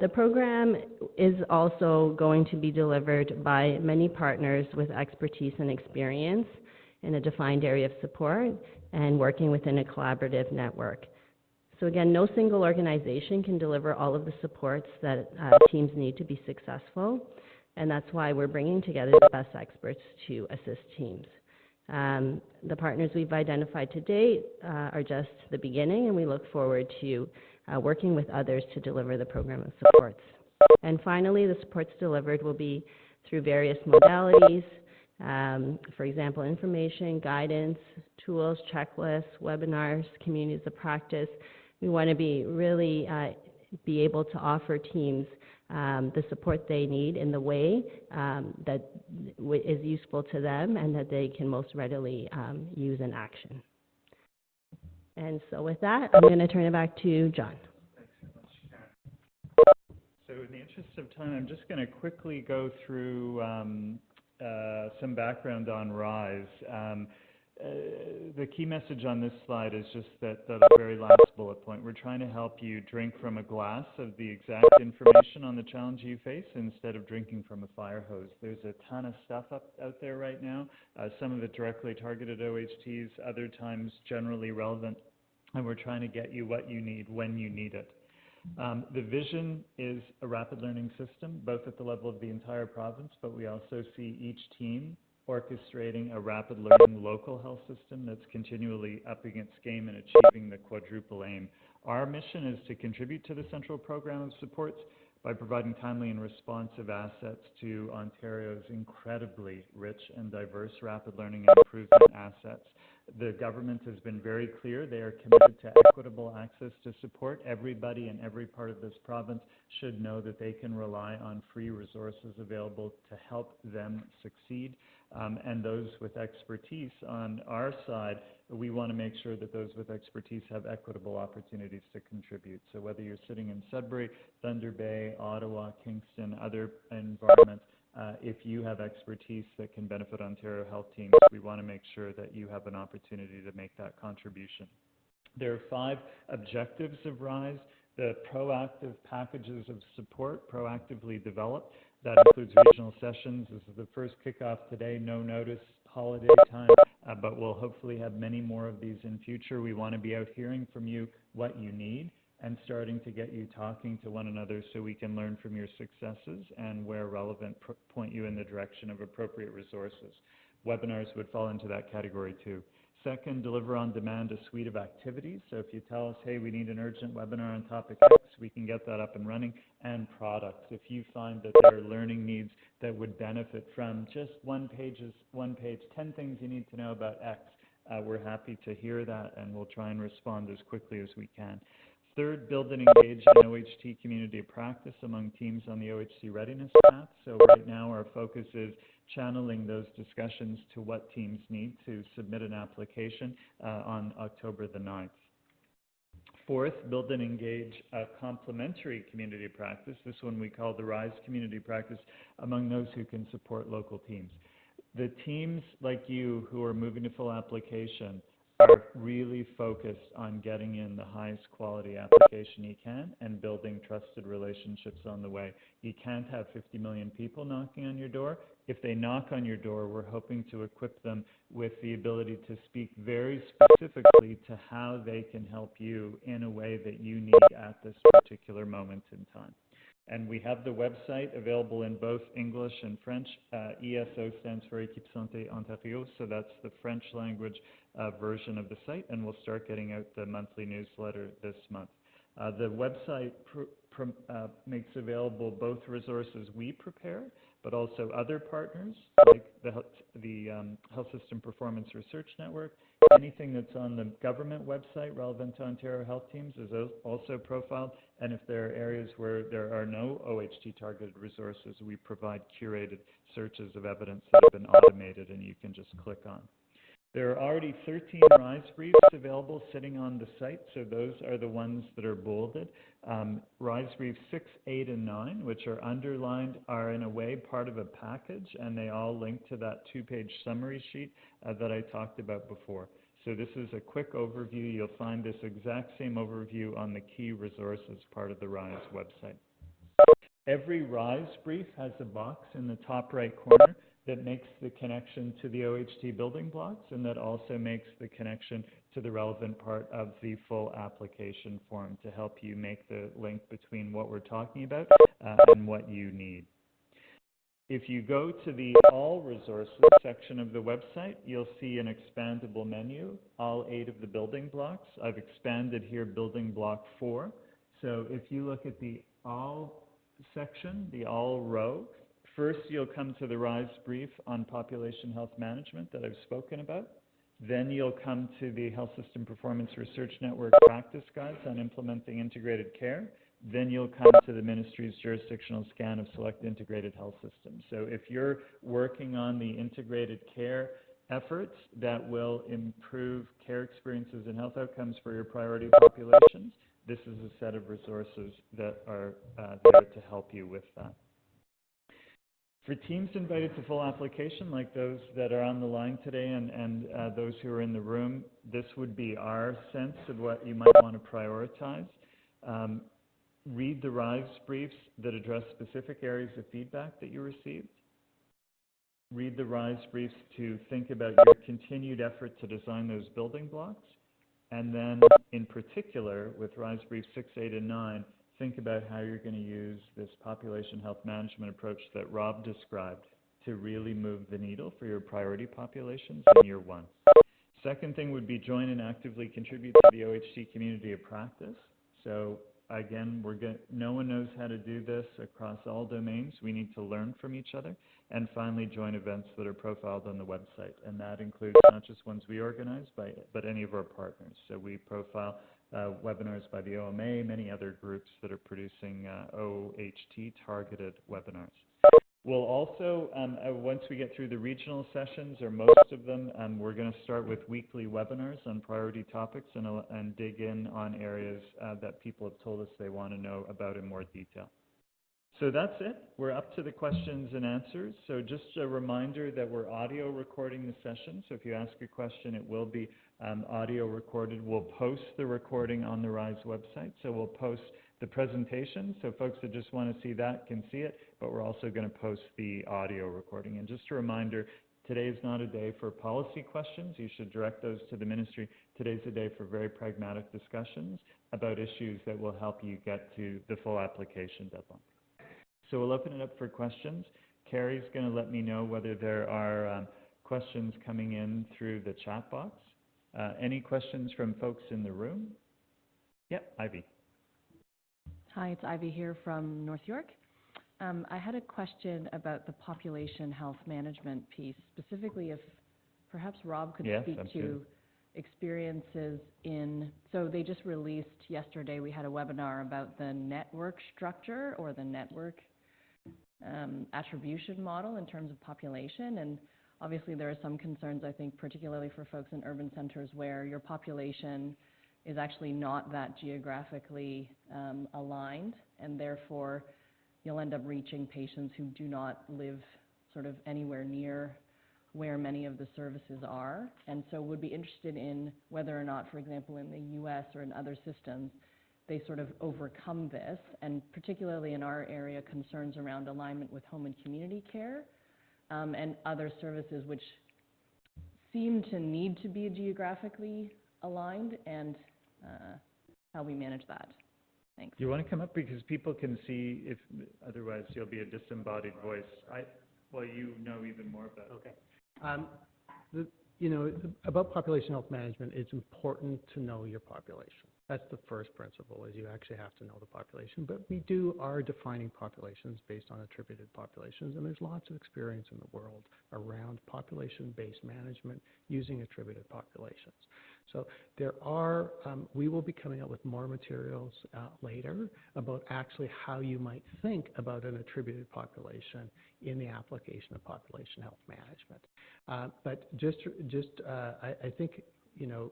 The program is also going to be delivered by many partners with expertise and experience in a defined area of support and working within a collaborative network. So again, no single organization can deliver all of the supports that teams need to be successful, and that's why we're bringing together the best experts to assist teams. The partners we've identified to date are just the beginning, and we look forward to working with others to deliver the program of supports. And finally, the supports delivered will be through various modalities, for example, information, guidance, tools, checklists, webinars, communities of practice. We want to be really be able to offer teams the support they need in the way that is useful to them and that they can most readily use in action. And so with that, I'm going to turn it back to John. Thanks so much, Karen. So in the interest of time, I'm just going to quickly go through some background on RISE. The key message on this slide is just that the very last bullet point. We're trying to help you drink from a glass of the exact information on the challenge you face instead of drinking from a fire hose. There's a ton of stuff out there right now, some of it directly targeted OHTs, other times generally relevant, and we're trying to get you what you need when you need it. The vision is a rapid learning system, both at the level of the entire province, but we also see each team orchestrating a rapid learning local health system that's continually upping its game and achieving the quadruple aim. Our mission is to contribute to the central program of supports by providing timely and responsive assets to Ontario's incredibly rich and diverse rapid learning and improvement assets. The government has been very clear. They are committed to equitable access to support. Everybody in every part of this province should know that they can rely on free resources available to help them succeed. And those with expertise on our side, we want to make sure that those with expertise have equitable opportunities to contribute. So whether you're sitting in Sudbury, Thunder Bay, Ottawa, Kingston, other environments, if you have expertise that can benefit Ontario health teams, we want to make sure that you have an opportunity to make that contribution. There are 5 objectives of RISE. The proactive packages of support, proactively developed. That includes regional sessions. This is the first kickoff today, no notice, holiday time, but we'll hopefully have many more of these in future. We want to be out hearing from you what you need and starting to get you talking to one another so we can learn from your successes and, where relevant, point you in the direction of appropriate resources. Webinars would fall into that category too. Second, deliver on demand a suite of activities. So if you tell us, hey, we need an urgent webinar on topic X, we can get that up and running. And products. If you find that there are learning needs that would benefit from just one page, 10 things you need to know about X, we're happy to hear that, and we'll try and respond as quickly as we can. Third, build and engage an OHT community of practice among teams on the OHT readiness path. So right now our focus is channeling those discussions to what teams need to submit an application on October the 9th. Fourth, build and engage a complementary community of practice. This one we call the RISE community practice among those who can support local teams. The teams like you who are moving to full application are really focused on getting in the highest quality application you can and building trusted relationships on the way. You can't have 50 million people knocking on your door. If they knock on your door, we're hoping to equip them with the ability to speak very specifically to how they can help you in a way that you need at this particular moment in time. And we have the website available in both English and French. ESO stands for Équipe Santé Ontario, so that's the French language version of the site, and we'll start getting out the monthly newsletter this month. The website makes available both resources we prepare, but also other partners like the Health System Performance Research Network. Anything that's on the government website relevant to Ontario Health Teams is also profiled. And if there are areas where there are no OHT targeted resources, we provide curated searches of evidence that have been automated and you can just click on. There are already 13 RISE briefs available sitting on the site, so those are the ones that are bolded. RISE briefs 6, 8, and 9, which are underlined, are in a way part of a package, and they all link to that 2-page summary sheet that I talked about before. So this is a quick overview. You'll find this exact same overview on the key resources part of the RISE website. Every RISE brief has a box in the top right corner that makes the connection to the OHT building blocks, and that also makes the connection to the relevant part of the full application form to help you make the link between what we're talking about and what you need. If you go to the All Resources section of the website, you'll see an expandable menu, all 8 of the building blocks. I've expanded here building block 4. So if you look at the All section, the All row, first you'll come to the RISE brief on population health management that I've spoken about. Then you'll come to the Health System Performance Research Network practice guides on implementing integrated care. Then you'll come to the Ministry's jurisdictional scan of select integrated health systems. So if you're working on the integrated care efforts that will improve care experiences and health outcomes for your priority populations, this is a set of resources that are there to help you with that. For teams invited to full application, like those that are on the line today and those who are in the room, this would be our sense of what you might want to prioritize. Read the RISE briefs that address specific areas of feedback that you received. Read the RISE briefs to think about your continued effort to design those building blocks. And then, in particular, with RISE briefs 6, 8, and 9, think about how you're going to use this population health management approach that Rob described to really move the needle for your priority populations in year 1. Second thing would be join and actively contribute to the OHT community of practice. So again, no one knows how to do this across all domains. We need to learn from each other. And finally, join events that are profiled on the website. And that includes not just ones we organize, but any of our partners. So we profile webinars by the OMA, many other groups that are producing OHT-targeted webinars. We'll also, once we get through the regional sessions, or most of them, we're going to start with weekly webinars on priority topics and dig in on areas that people have told us they want to know about in more detail. So that's it. We're up to the questions and answers. So just a reminder that we're audio recording the session. So if you ask a question, it will be audio recorded. We'll post the recording on the RISE website. So we'll post the presentation. So folks that just want to see that can see it, but we're also going to post the audio recording. And just a reminder, today is not a day for policy questions. You should direct those to the ministry. Today's a day for very pragmatic discussions about issues that will help you get to the full application deadline. So we'll open it up for questions. Carrie's going to let me know whether there are questions coming in through the chat box. Any questions from folks in the room? Yep, Ivy. Hi, it's Ivy here from North York. I had a question about the population health management piece, specifically if perhaps Rob could speak to experiences so they just released yesterday, we had a webinar about the network structure or the network attribution model in terms of population. And obviously there are some concerns, I think, particularly for folks in urban centers where your population is actually not that geographically aligned, and therefore you'll end up reaching patients who do not live sort of anywhere near where many of the services are. And so would be interested in whether or not, for example, in the US or in other systems, they sort of overcome this, and particularly in our area, concerns around alignment with home and community care and other services which seem to need to be geographically aligned, and how we manage that. Thanks. Do you want to come up because people can see, if otherwise you'll be a disembodied voice. Well, you know even more about it. Okay. About population health management, it's important to know your population. That's the first principle, is you actually have to know the population. But we are defining populations based on attributed populations, and there's lots of experience in the world around population-based management using attributed populations. So we will be coming out with more materials later about actually how you might think about an attributed population in the application of population health management. But I think,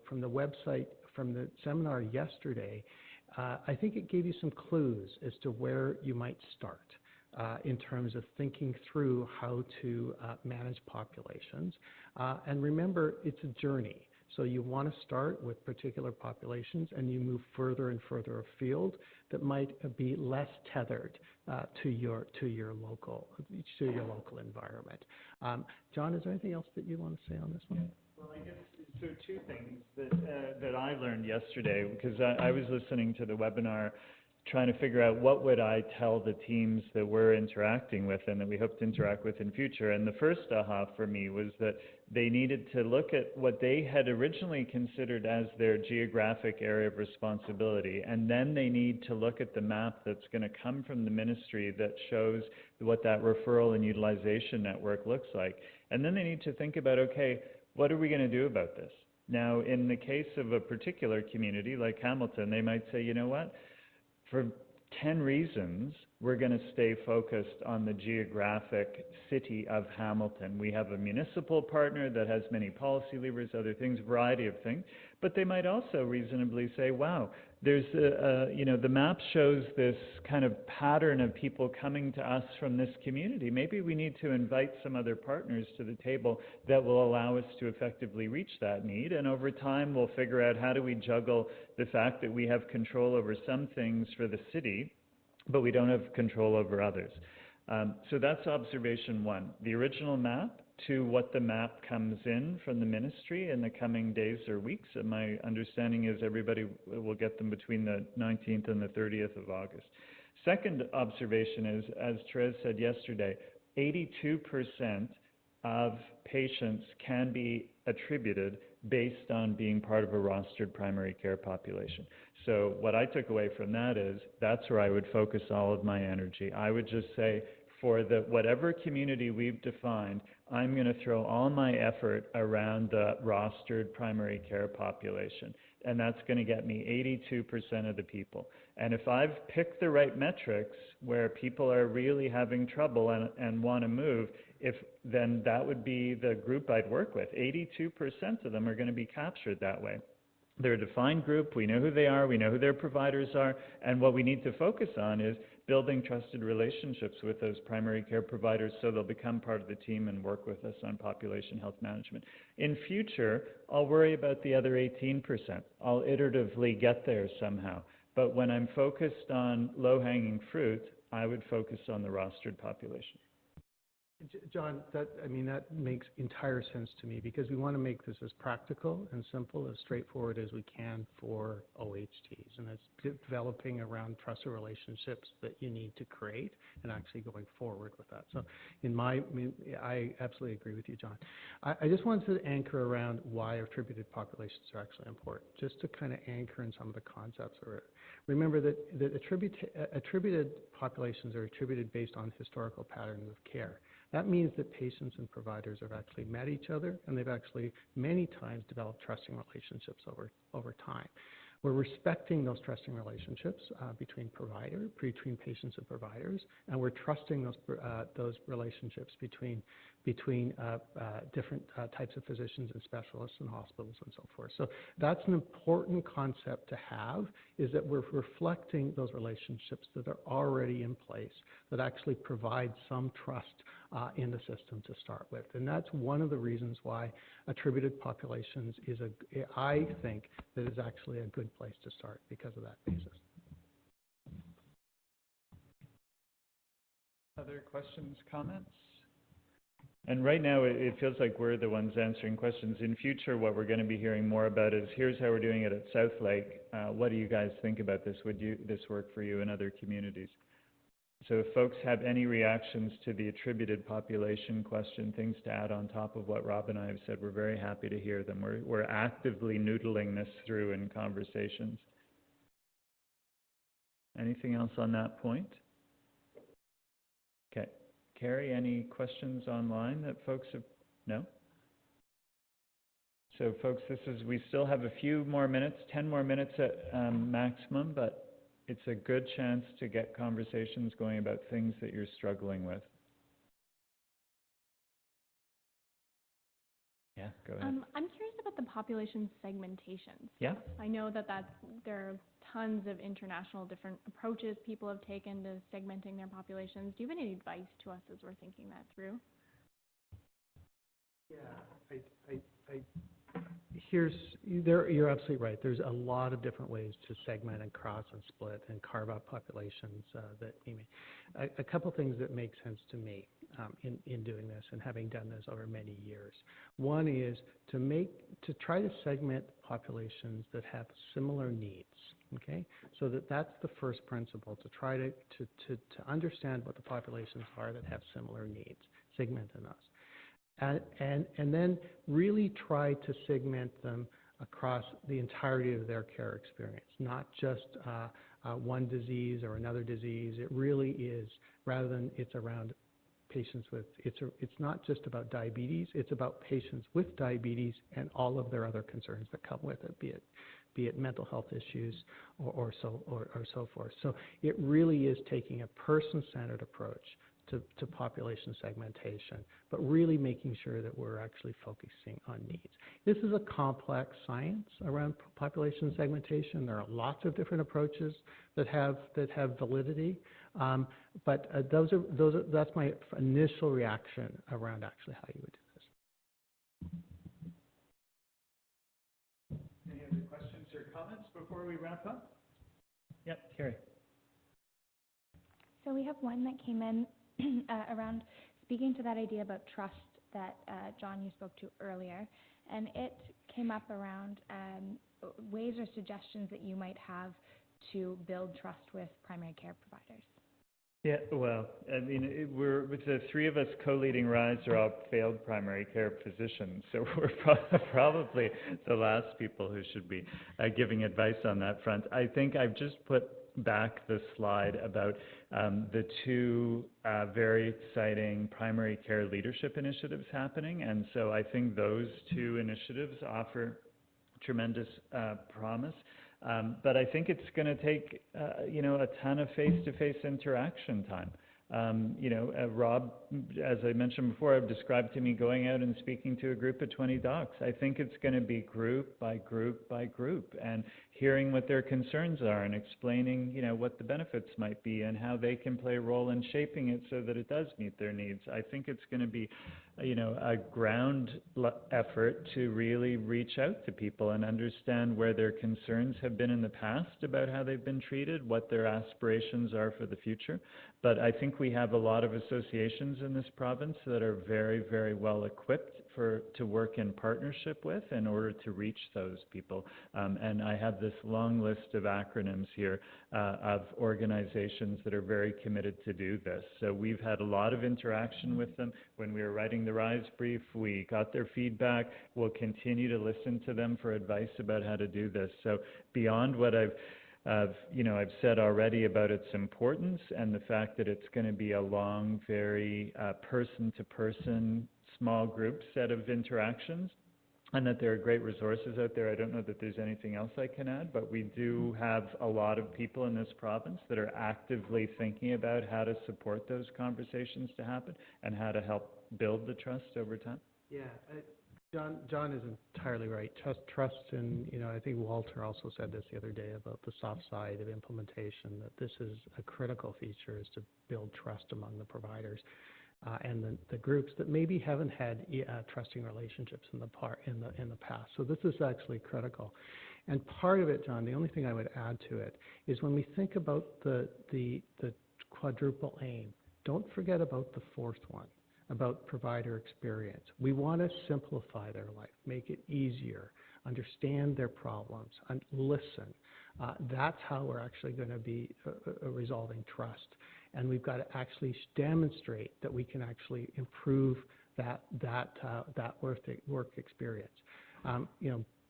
from the website, from the seminar yesterday, I think it gave you some clues as to where you might start in terms of thinking through how to manage populations. And remember, it's a journey. So you want to start with particular populations, and you move further and further afield that might be less tethered to your local environment. John, is there anything else that you want to say on this one? Well, I guess so. Two things that I learned yesterday, because I was listening to the webinar, trying to figure out what would I tell the teams that we're interacting with and that we hope to interact with in future. And the first aha for me was that they needed to look at what they had originally considered as their geographic area of responsibility, and then they need to look at the map that's going to come from the ministry that shows what that referral and utilization network looks like. And then they need to think about, okay, what are we going to do about this? Now, in the case of a particular community like Hamilton, they might say, you know what? For 10 reasons, we're going to stay focused on the geographic city of Hamilton. We have a municipal partner that has many policy levers, other things, a variety of things. But they might also reasonably say, wow, there's the map shows this kind of pattern of people coming to us from this community. Maybe we need to invite some other partners to the table that will allow us to effectively reach that need. And over time, we'll figure out how do we juggle the fact that we have control over some things for the city, but we don't have control over others. So that's observation one. The original map to what the map comes in from the ministry in the coming days or weeks. And my understanding is everybody will get them between the 19th and the 30th of August. Second observation is, as Therese said yesterday, 82% of patients can be attributed based on being part of a rostered primary care population. So what I took away from that is that's where I would focus all of my energy. I would just say, for whatever community we've defined, I'm going to throw all my effort around the rostered primary care population. And that's going to get me 82% of the people. And if I've picked the right metrics where people are really having trouble and want to move, then that would be the group I'd work with. 82% of them are going to be captured that way. They're a defined group. We know who they are. We know who their providers are. And what we need to focus on is building trusted relationships with those primary care providers so they'll become part of the team and work with us on population health management. In future, I'll worry about the other 18%. I'll iteratively get there somehow. But when I'm focused on low-hanging fruit, I would focus on the rostered population. John, that makes entire sense to me, because we want to make this as practical and simple, as straightforward as we can for OHTs. And it's developing around trusted relationships that you need to create and actually going forward with that. So I absolutely agree with you, John. I just wanted to anchor around why attributed populations are actually important, just to kind of anchor in some of the concepts of it. Remember that attributed populations are attributed based on historical patterns of care. That means that patients and providers have actually met each other, and they've actually many times developed trusting relationships over time. We're respecting those trusting relationships between patients and providers, and we're trusting those relationships between different types of physicians and specialists and hospitals and so forth. So that's an important concept to have, is that we're reflecting those relationships that are already in place that actually provide some trust in the system to start with. And that's one of the reasons why attributed populations I think that is actually a good place to start because of that basis. Other questions, comments? And right now, it feels like we're the ones answering questions. In future, what we're going to be hearing more about is, here's how we're doing it at South Lake. What do you guys think about this? Would this work for you in other communities? So if folks have any reactions to the attributed population question, things to add on top of what Rob and I have said, we're very happy to hear them. We're actively noodling this through in conversations. Anything else on that point? Okay. Carrie, any questions online that folks have? No? So folks, we still have a few more minutes, 10 more minutes at maximum, but it's a good chance to get conversations going about things that you're struggling with. Yeah, go ahead. I'm curious about the population segmentation. Yeah. I know that there are tons of international different approaches people have taken to segmenting their populations. Do you have any advice to us as we're thinking that through? Yeah, you're absolutely right. There's a lot of different ways to segment and cross and split and carve out populations that you may. A couple things that make sense to me in doing this and having done this over many years. One is to try to segment populations that have similar needs. Okay, so that's the first principle, to try to understand what the populations are that have similar needs, segment enough. And then really try to segment them across the entirety of their care experience, not just one disease or another disease. It really is, rather than it's around patients with, it's not just about diabetes, it's about patients with diabetes and all of their other concerns that come with it, be it mental health issues or so forth. So it really is taking a person-centered approach to population segmentation, but really making sure that we're actually focusing on needs. This is a complex science around population segmentation. There are lots of different approaches that have validity, but that's my initial reaction around actually how you would do this. Any other questions or comments before we wrap up? Yep, Carrie. So we have one that came in around speaking to that idea about trust that John, you spoke to earlier, and it came up around ways or suggestions that you might have to build trust with primary care providers. Yeah, well, I mean, we're with the three of us co-leading RISE are all failed primary care physicians, so we're probably the last people who should be giving advice on that front. I think I've just put back the slide about the two very exciting primary care leadership initiatives happening, and so I think those two initiatives offer tremendous promise. But I think it's going to take, a ton of face-to-face interaction time. Rob, as I mentioned before, described to me going out and speaking to a group of 20 docs. I think it's going to be group by group by group, and hearing what their concerns are and explaining, what the benefits might be and how they can play a role in shaping it so that it does meet their needs. I think it's going to be, a ground effort to really reach out to people and understand where their concerns have been in the past about how they've been treated, what their aspirations are for the future. But I think we have a lot of associations in this province that are very, very well equipped to work in partnership with in order to reach those people. And I have this long list of acronyms here of organizations that are very committed to do this. So we've had a lot of interaction with them. When we were writing the RISE brief, we got their feedback. We'll continue to listen to them for advice about how to do this. So beyond what I've said already about its importance and the fact that it's going to be a long, very person-to-person, small group set of interactions, and that there are great resources out there. I don't know that there's anything else I can add, but we do have a lot of people in this province that are actively thinking about how to support those conversations to happen and how to help build the trust over time. Yeah, John is entirely right. Trust, and I think Walter also said this the other day about the soft side of implementation, that this is a critical feature, is to build trust among the providers and the groups that maybe haven't had trusting relationships in the past. So this is actually critical. And part of it, John, the only thing I would add to it is when we think about the quadruple aim, don't forget about the fourth one, about provider experience. We want to simplify their life, make it easier, understand their problems, and listen. That's how we're actually going to be resolving trust. And we've got to actually demonstrate that we can actually improve that work experience.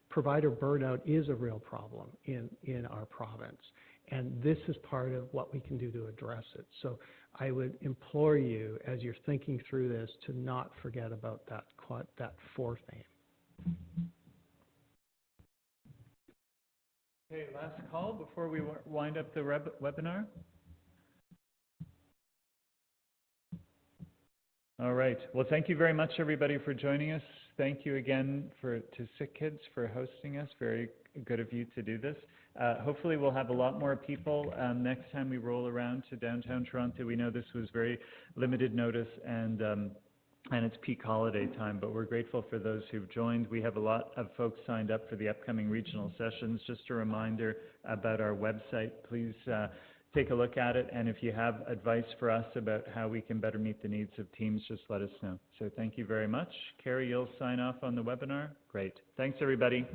Provider burnout is a real problem in our province. And this is part of what we can do to address it. So I would implore you, as you're thinking through this, to not forget about that fourth aim. Okay, last call before we wind up the webinar. All right. Well, thank you very much, everybody, for joining us. Thank you again to Sick Kids for hosting us. Very good of you to do this. Hopefully, we'll have a lot more people next time we roll around to downtown Toronto. We know this was very limited notice and it's peak holiday time, but we're grateful for those who've joined. We have a lot of folks signed up for the upcoming regional sessions. Just a reminder about our website. Please take a look at it, and if you have advice for us about how we can better meet the needs of teams, just let us know. So thank you very much. Carrie, you'll sign off on the webinar? Great. Thanks, everybody.